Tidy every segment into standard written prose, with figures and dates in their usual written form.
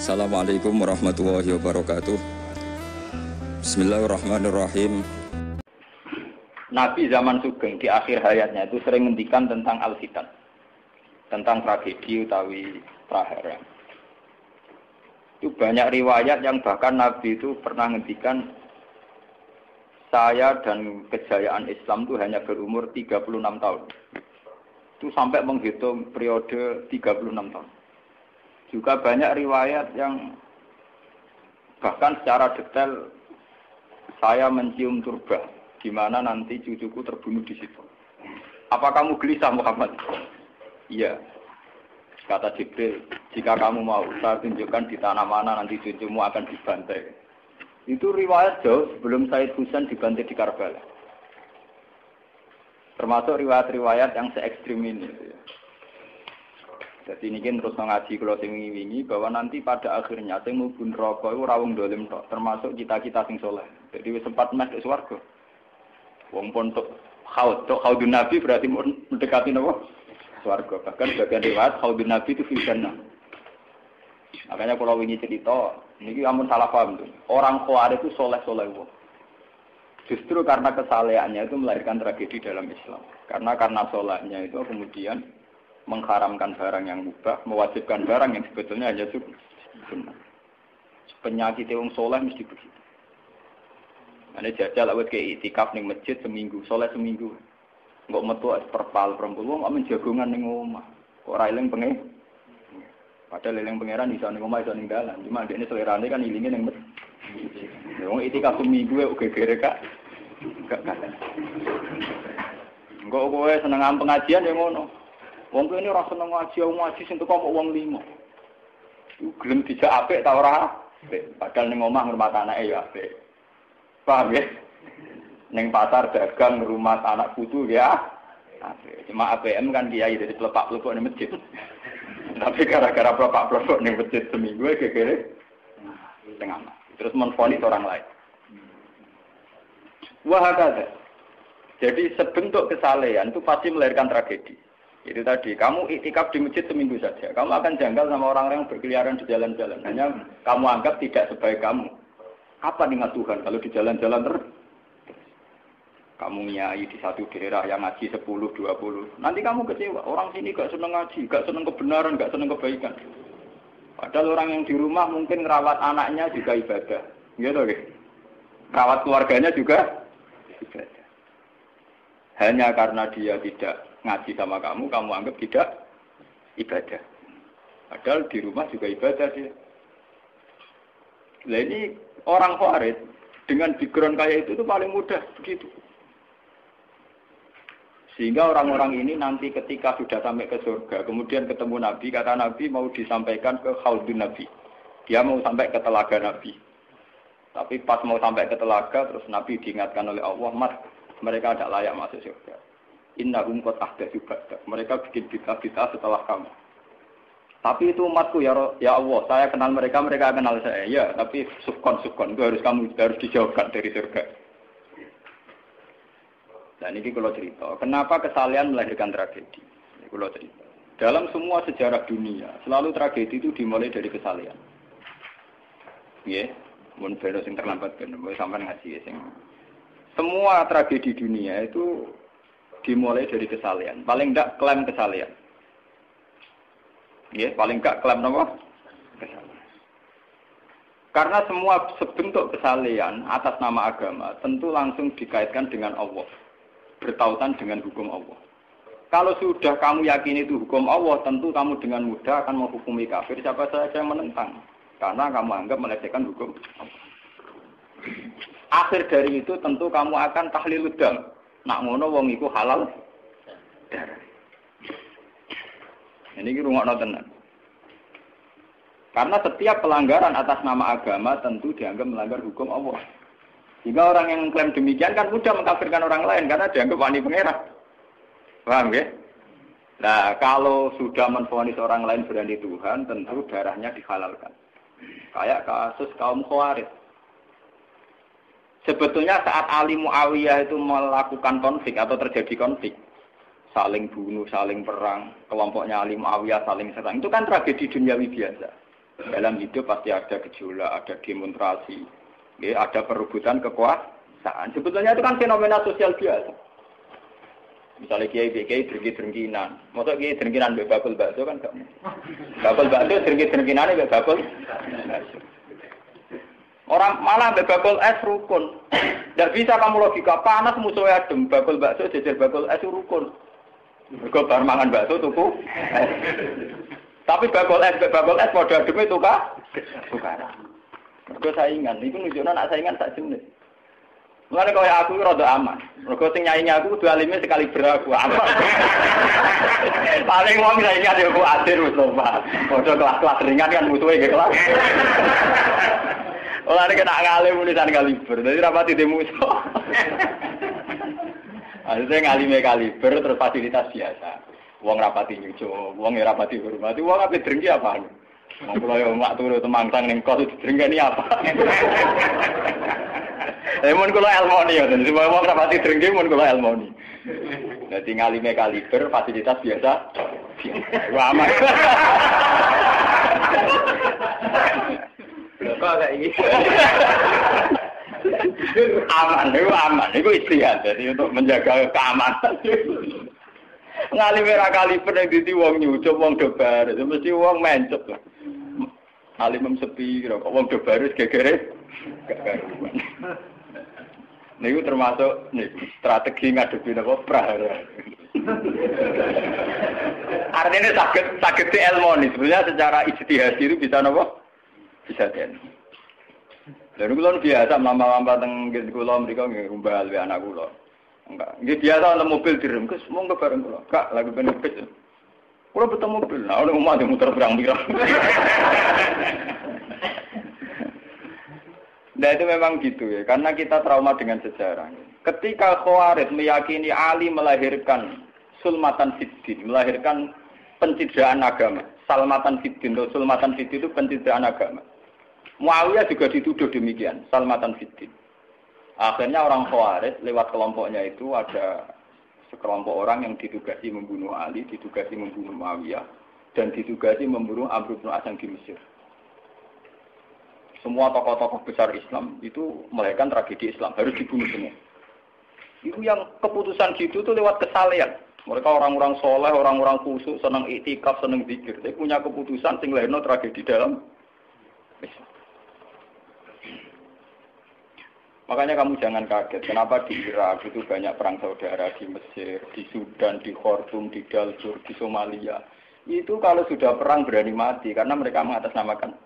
Assalamualaikum warahmatullahi wabarakatuh. Bismillahirrahmanirrahim. Nabi zaman Sugeng di akhir hayatnya itu sering ngendikan tentang al-fitan, tentang tragedi utawi prahara. Itu banyak riwayat yang bahkan Nabi itu pernah ngendikan, saya dan kejayaan Islam itu hanya berumur 36 tahun. Itu sampai menghitung periode 36 tahun. Juga banyak riwayat yang bahkan secara detail saya mencium turba, di mana nanti cucuku terbunuh di situ. Apa kamu gelisah Muhammad? Iya. Kata Jibril, jika kamu mau, saya tunjukkan di tanah mana nanti cucumu akan dibantai. Itu riwayat jauh sebelum Said Husain dibantai di Karbala. Termasuk riwayat-riwayat yang se-ekstrim ini. Jadi ini kan terus mengaji kalau sing wingi bahwa nanti pada akhirnya sing mlebu neraka iku ora wong dolim tok, termasuk kita-kita sing saleh. Jadi wis sempat masuk swarga. Wong pontok khaudun nabi berarti mendekati napa? Swarga. Bahkan bagian riwayat khaudun nabi itu fi jannah. Makanya kalau wingi cerita, niki amun salah paham tuh. Orang Khawarij itu saleh-saleh wong. Justru karena kesalehannya itu melahirkan tragedi dalam Islam. Karena salehnya itu kemudian mengharamkan barang yang mubah, mewajibkan barang yang sebetulnya hanya sunnah. Penyakit wong saleh mesti begitu. Ane jajal awet ke itikaf ning masjid seminggu, saleh seminggu. Engko metu perpal perempuan wong amen jagongan ning omah. Kok ora eling pengen. Padahal eling pangeran iso ning omah iso ning dalan. Cuma dekne selerane kan ilinge ning masjid. Wong itikaf seminggu kok gegere Kak. Gak kata. Engko kowe seneng pengajian ya ngono. Wong kene ora seneng ngaji sing teko kok wong limo. Iku gelem dijak apik ta ora? Padahal ning omah ngurmat anake ya apik. Paham ya? Ning pasar dagang ngurmat anak putu ya apik. Cuma APM kan kiai dari pelepak-pelepok ning masjid. Tapi gara-gara pelepak-pelepok ning masjid seminggu gegere tengah. Terus menfonis orang lain. Wah ada. Jadi sebentuk kesalehan itu pasti melahirkan tragedi. Itu tadi, kamu iktikaf di masjid seminggu saja. Kamu akan janggal sama orang-orang yang berkeliaran di jalan-jalan. Hanya kamu anggap tidak sebaik kamu. Apa ingat Tuhan kalau di jalan-jalan terus? Kamu nyai di satu daerah yang ngaji 10, 20. Nanti kamu kecewa. Orang sini gak seneng ngaji, gak seneng kebenaran, gak seneng kebaikan. Padahal orang yang di rumah mungkin ngerawat anaknya juga ibadah. Gitu kan? Rawat keluarganya juga ibadah. Hanya karena dia tidak ngaji sama kamu anggap tidak ibadah. Padahal di rumah juga ibadah dia. Nah ini orang Khawarij dengan background kayak itu paling mudah begitu. Sehingga orang-orang ini nanti ketika sudah sampai ke surga, kemudian ketemu Nabi, kata Nabi mau disampaikan ke Khaudun Nabi. Dia mau sampai ke telaga Nabi. Tapi pas mau sampai ke telaga, terus Nabi diingatkan oleh Allah, Mas, mereka tidak layak masuk surga. Innahum qad ahdatsu ba'dak. Mereka bikin bid'ah setelah kamu. Tapi itu umatku ya Allah, saya kenal mereka, mereka kenal saya. Ya, tapi sukon itu harus dijauhkan dari surga. Dan ini kalau cerita, kenapa kesalehan melahirkan tragedi? Ini kalau cerita. Dalam semua sejarah dunia, selalu tragedi itu dimulai dari kesalehan. Ya, mun belo sing terlambat ben sampean ngaji sing. Semua tragedi dunia itu dimulai dari kesalehan. Paling enggak klaim kesalehan. Ya, paling enggak klaim apa? Kesalehan. Karena semua sebentuk kesalehan atas nama agama tentu langsung dikaitkan dengan Allah. Bertautan dengan hukum Allah. Kalau sudah kamu yakini itu hukum Allah, tentu kamu dengan mudah akan menghukumi kafir siapa saja yang menentang. Karena kamu anggap melecehkan hukum Allah. Akhir dari itu tentu kamu akan tahlilud dam. Nak ngono wong iku halal darah. Ini rungokno tenan. Karena setiap pelanggaran atas nama agama tentu dianggap melanggar hukum Allah. Jika orang yang mengklaim demikian kan mudah mengkafirkan orang lain karena dianggap wani pangeran. Paham ya? Nah, kalau sudah menvonis orang lain berani Tuhan, tentu darahnya dihalalkan. Kayak kasus kaum Khawarij. Sebetulnya saat Ali Muawiyah itu melakukan konflik atau terjadi konflik, saling bunuh, saling perang, kelompoknya Ali Muawiyah saling serang, itu kan tragedi duniawi biasa. Dalam hidup pasti ada gejolak, ada demonstrasi, ya, ada perebutan kekuasaan. Sebetulnya itu kan fenomena sosial biasa. Misalnya kiai drengki-drengkinan, masa kiai drengkinan bakul bakso kan gak mungkin. Bakul bakso drengki-drengkinan bakul bakso. Orang malah bakul es rukun. Tidak bisa kamu logika panas musuhnya adem, bakul bakso jejer bakul es rukun. Mergo bar mangan bakso tuku. Tapi bakul es padha ademe tukar. Mergo saingan, iku nunjukno nek saingan sak jenis. Mulane kaya aku rada aman. Mergo sing nyaingi aku kudu alime sekali beraku aman. Paling wong saingan yo kok adir wis lho, Pak. Padha kelas-kelas ringan kan musuhe nggih kelas. Mulane kena ngalim tulisan kaliber. Dadi rapati musuh. Akhirnya ngalime kaliber terus fasilitas biasa. Wong rapati nyucuk, wong rapati hormati, wong ape drengki apaan? Wong kula yo mak turu temangsang ning kos drengkeni apa? Mun kula elmoni ya, dadi wong rapati drengki mun kula elmoni. Dadi ngalime kaliber fasilitas biasa. Wah aman. Kok kayak iki. Aman, itu istihad. Jadi untuk menjaga keamanan. Ngalime ra kaliber ning dadi wong nyucup wong dobar, mesti wong mencet. Alim sepi kok wong dobar wis gegere gak karuan. Niku termasuk strategi ngadepi napa prahara. Artinya sakit di elmoni. Sebenarnya secara ijtihad itu bisa napa? Bisa den. Lalu kula biasa mama-mama teng kula mriko nggih rumbal we anak kula. Enggak, nggih biasa ana mobil direm, Gus, monggo bareng kula. Kak, lagi ben bis. Kula betul mobil, nah ono omah muter pirang-pirang. Nah itu memang gitu ya, karena kita trauma dengan sejarah. Ketika Khawarij meyakini Ali melahirkan sulmatan fiddin, melahirkan pencitraan agama. Salmatan fiddin, sulmatan fiddin itu pencitraan agama. Muawiyah juga dituduh demikian, salmatan fiddin. Akhirnya orang Khawarij lewat kelompoknya itu ada sekelompok orang yang ditugasi membunuh Ali, ditugasi membunuh Muawiyah, dan ditugasi membunuh Amr bin As di Mesir. Semua tokoh-tokoh besar Islam itu melahirkan tragedi Islam, harus dibunuh semua. Itu yang keputusan gitu tuh lewat kesalehan. Mereka orang-orang soleh, orang-orang khusyuk, senang iktikaf, senang zikir. Tapi punya keputusan sing lahirno tragedi dalam Islam. Makanya kamu jangan kaget, kenapa di Irak itu banyak perang saudara, di Mesir, di Sudan, di Khartoum, di Darfur, di Somalia. Itu kalau sudah perang berani mati, karena mereka mengatasnamakan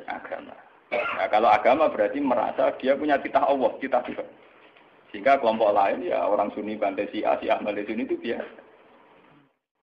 agama. Nah, kalau agama berarti merasa dia punya titah Allah, titah Tuhan. Sehingga kelompok lain, ya orang Sunni, Bantai, Syiah, Ahmadi Sunni itu biasa.